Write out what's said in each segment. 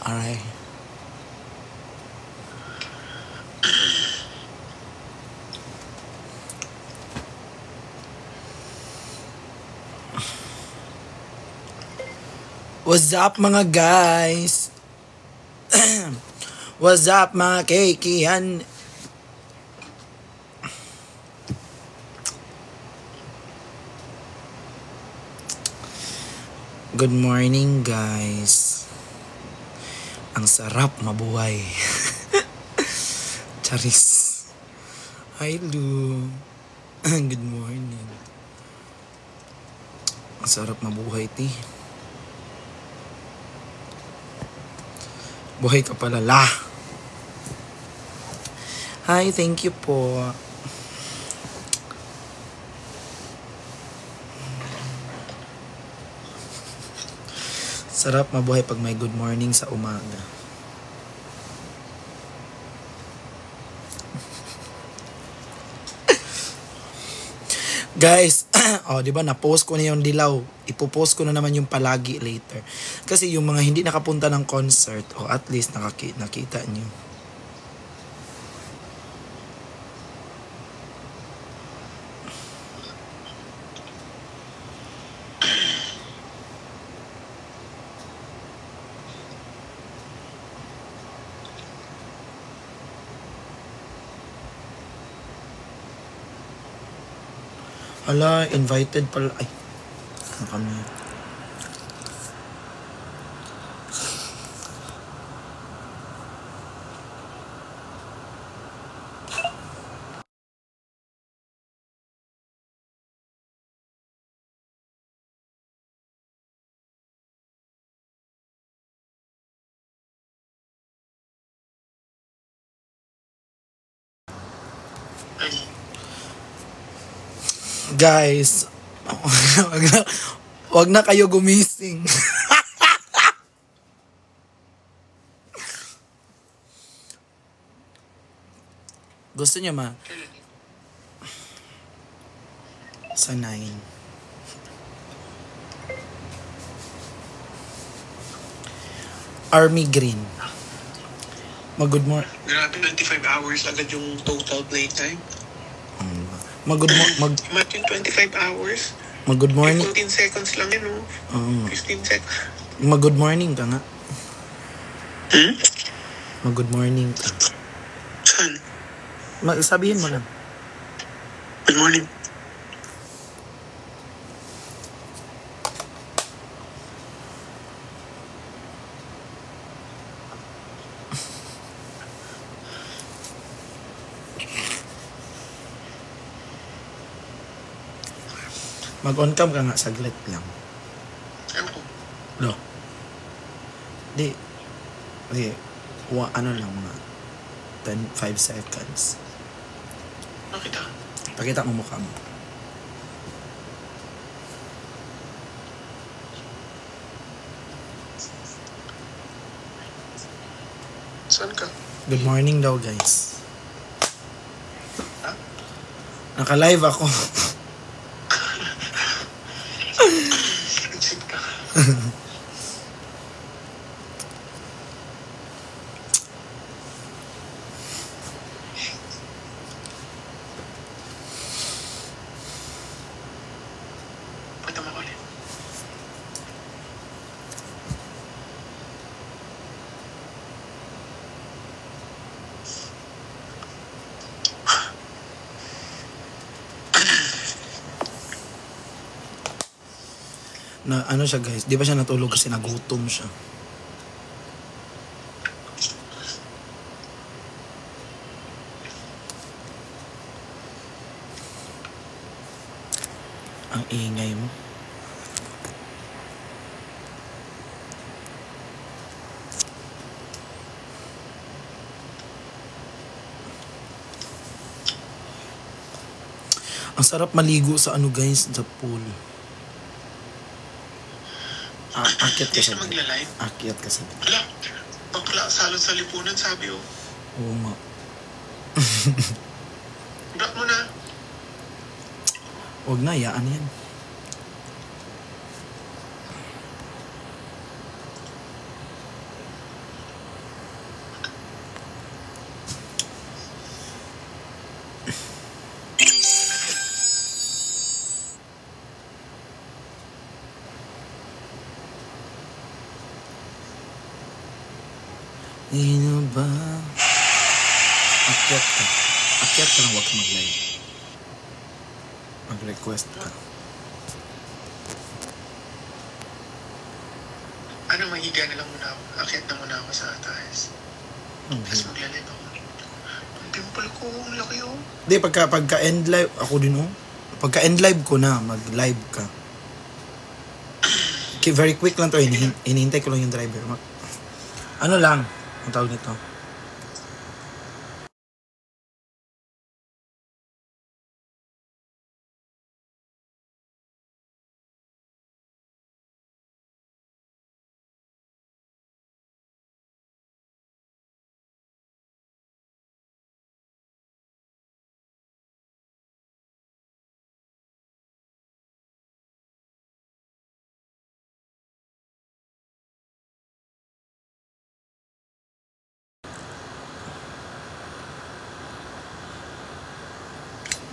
Alright. What's up mga guys? What's up mga kekian? Good morning guys. Ang sarap mabuhay. Charis. Hi Lu. Good morning. Ang sarap mabuhay ti. Buhay ka pala la. Hi, thank you po. Sarap mabuhay pag may good morning sa umaga. Guys, oh, 'di ba na-post ko na yung dilaw. Ipo-post ko na naman yung palagi later. Kasi yung mga hindi nakapunta ng concert, o at least nakita niyo. Hala, invited pala. Ay, ano kami? Guys, wag na kayo gumising. Gusto niyo ma? Sa 9. Army Green. Mag-good morning. Grabe, 25 hours agad yung total playtime. Imagine 25 hours. Mag-good morning. 15 seconds lang yun, no? 15 seconds. Mag-good morning ka nga. Hmm? Mag-good morning ka. Saan? Sabihin mo lang. Good morning. Mag-on cam ka nga, saglit lang. Ewan ko. No. Di. Okay. Ano lang mga 5 seconds. Bakit ah? Pakita mo mukha mo. Saan ka? Good morning daw guys. Ha? Naka-live ako. Exit ka. Pwede mo ulit. Na ano siya guys, di ba siya natulog kasi nagutom siya. Ang ingay mo. Ang sarap maligo sa ano guys, sa pool. Akyat ka Hindi sa siya magla-live. Akyat ka sa Wala. Bakla, salot sa lipunan, sabi oh. Oo nga. Block mo na. Huwag na, yaan yan. Sino ba? Akyat ka. Akyat ka lang, huwag ka mag-live. Mag-request ka. Ano, mahiga na lang muna ako. Akyat na muna ako sa taas. Tapos maglalive ako. Ang dimple ko, ang laki oh. Hindi, pagka end live, ako din oh. Pagka end live ko na, mag-live ka. Okay, very quick lang to. Hinihintay ko lang yung driver. Ano lang, ang tawag nito.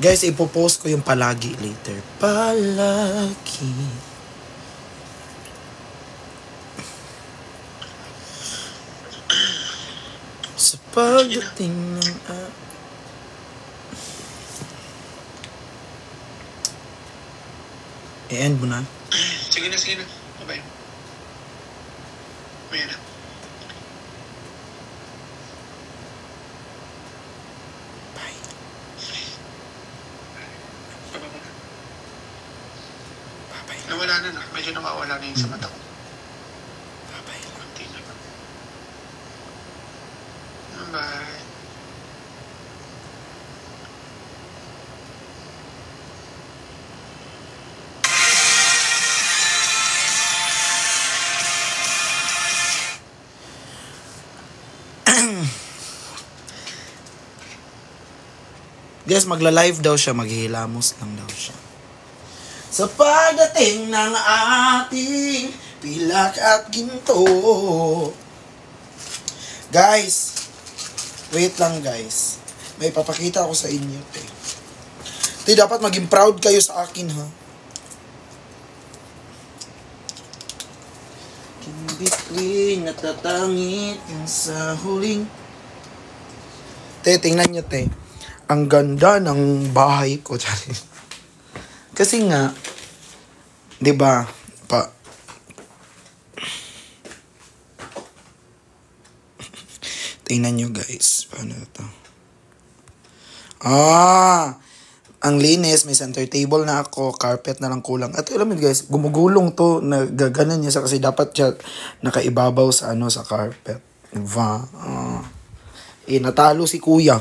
Guys, ipopost ko yung palagi later. Palagi. Sa pagdating ng... I-end mo na. Sige na, sige na. Okay. May na. Bye. Baba mo na. Bye-bye. Nawala na na. Medyo nawawala na yung sa mata ko. Bye-bye lang. Kunti na lang. Bye. Guys, magla-live daw siya, maghihilamos lang daw siya. Sa pagdating ng ating pilak at ginto. Guys, wait lang guys. May papakita ako sa inyo. Dapat maging proud kayo sa akin ha. In between, natatangit yung sa huling. Tingnan nyo ang ganda ng bahay ko. Kasi nga, 'di ba? Tingnan nyo guys, paano ito? Ang linis, may center table na ako, carpet na lang kulang. At alam mo guys, gumugulong to, nagaganan niya sa kasi dapat siya nakaibabaw sa sa carpet. Diba? Natalo si kuya.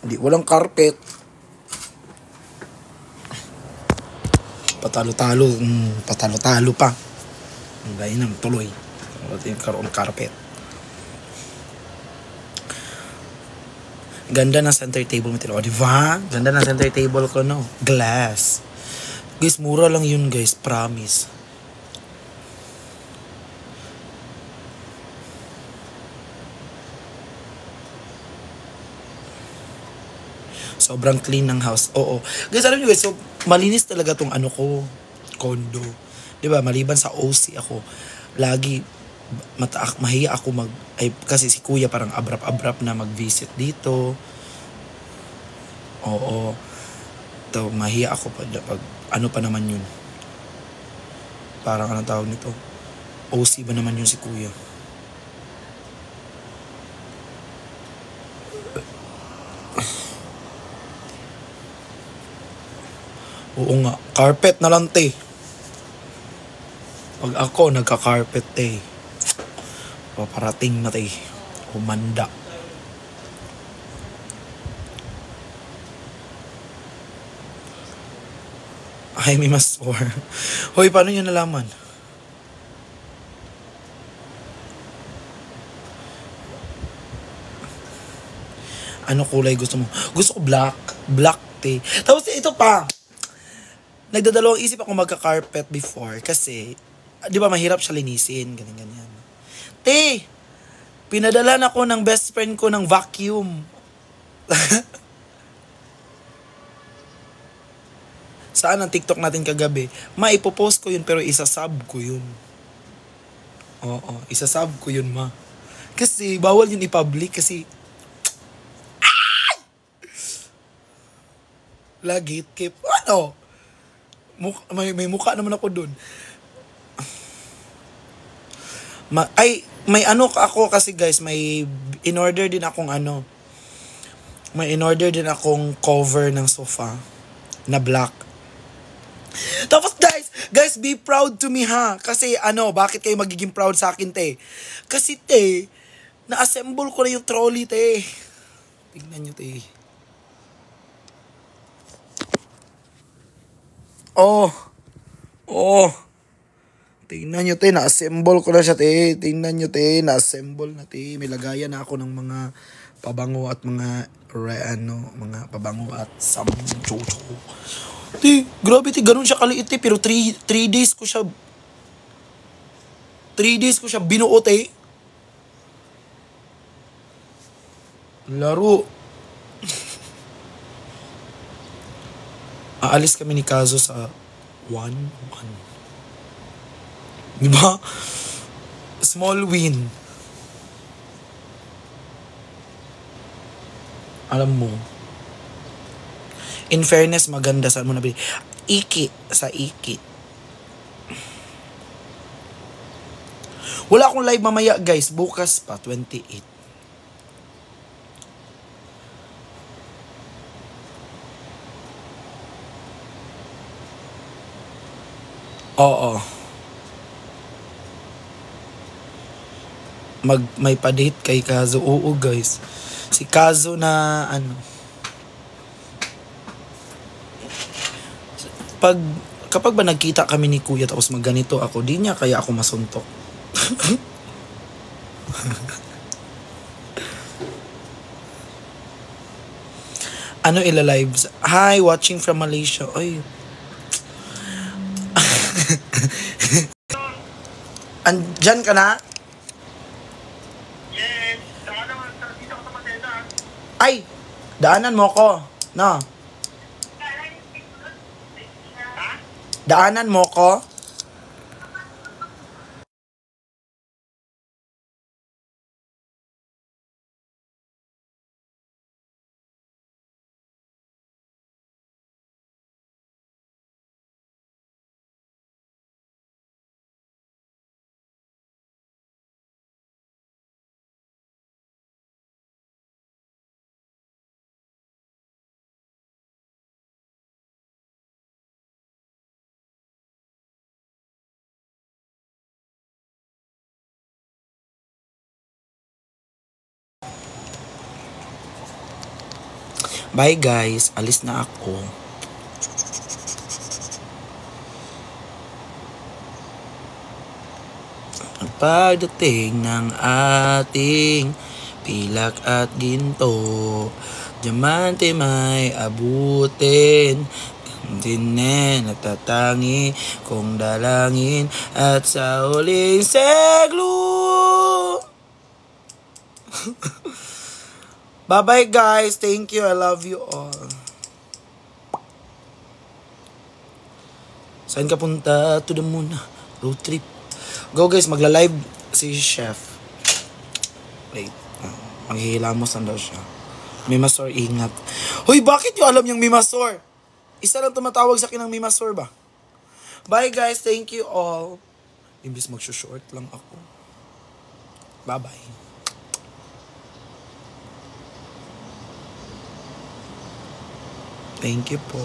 Hindi, walang carpet. Patalo-talo pa. Ang gaya ng tuloy. Karoon carpet. Ganda ng center table mo. O, diba? Ganda ng center table ko, no? Glass. Guys, mura lang yun, guys. Promise. Sobrang clean ng house. Oo. Guys, alam nyo guys, so malinis talaga tong ko, condo. 'Di ba? Maliban sa OC ako, lagi mahiya ako kasi si kuya parang abrap-abrap na mag-visit dito. Oo. Mahiya ako pag pa naman yun. Parang anong tawag nito? OC ba naman yun si kuya? Oo nga, carpet na lang Pag ako nagka-carpet paparating na humanda. Ay, may mas or. Hoy, paano nyo nalaman? Ano kulay gusto mo? Gusto ko black. Black Tapos ito pa. Nagdadalawang isip ako magka-carpet before kasi, di ba mahirap siya linisin, ganyan. Pinadalan ako ng best friend ko ng vacuum. Saan ang TikTok natin kagabi? Maipopost ko yun pero isasub ko yun. Oo, isasub ko yun Kasi bawal yun i-public kasi lagi keep ano? May mukha naman ako dun. May ano ako kasi guys, may in-order din akong ano. May in-order din akong cover ng sofa na black. Tapos guys, be proud to me ha. Kasi ano, bakit kayo magiging proud sa akin, te? Kasi te, na-assemble ko na yung trolley, te. Tingnan nyo, te. Oh. Tingnan nyo, te. Na-assemble ko na siya, te. Tingnan nyo, te. Na-assemble na, te. May lagayan na ako ng mga pabango at mga mga pabango at samchucho. Te, grabe, te. Ganun siya kaliit, te. Pero 3 days ko siya 3 days ko siya binuo, te. Laro. Aalis kami ni Kazo sa 1. Diba? Small win. Alam mo, in fairness, maganda. Saan mo nabili? Sa Iki. Wala akong live mamaya, guys. Bukas pa, 28. Oo. May pa-date kay Kazo. Oo, guys. Si Kazo na ano. Kapag ba nagkita kami ni Kuya tapos magganito ako, di niya kaya ako masuntok. Ano ila-live? Hi, watching from Malaysia. Ay. Andyan ka na? Yes, saka naman, dito ako sa Matenda. Ay, daanan mo ko. No. Daanan mo ko. Bye guys, alis na ako. Ang pagdating ng ating pilak at ginto, diamante may abutin, dinen natatangi kong dalangin at sa huling seglo. Bye-bye guys. Thank you. I love you all. Saan ka punta? To the moon. Road trip. Go guys. Magla-live si Chef. Wait. Maghihilamos na daw siya. Mimasor, ingat. Hoy, bakit yung alam niyang Mimasor? Isa lang tumatawag sa akin ng Mimasor ba? Bye guys. Thank you all. Imbis mag-short lang ako. Bye-bye. Thank you po.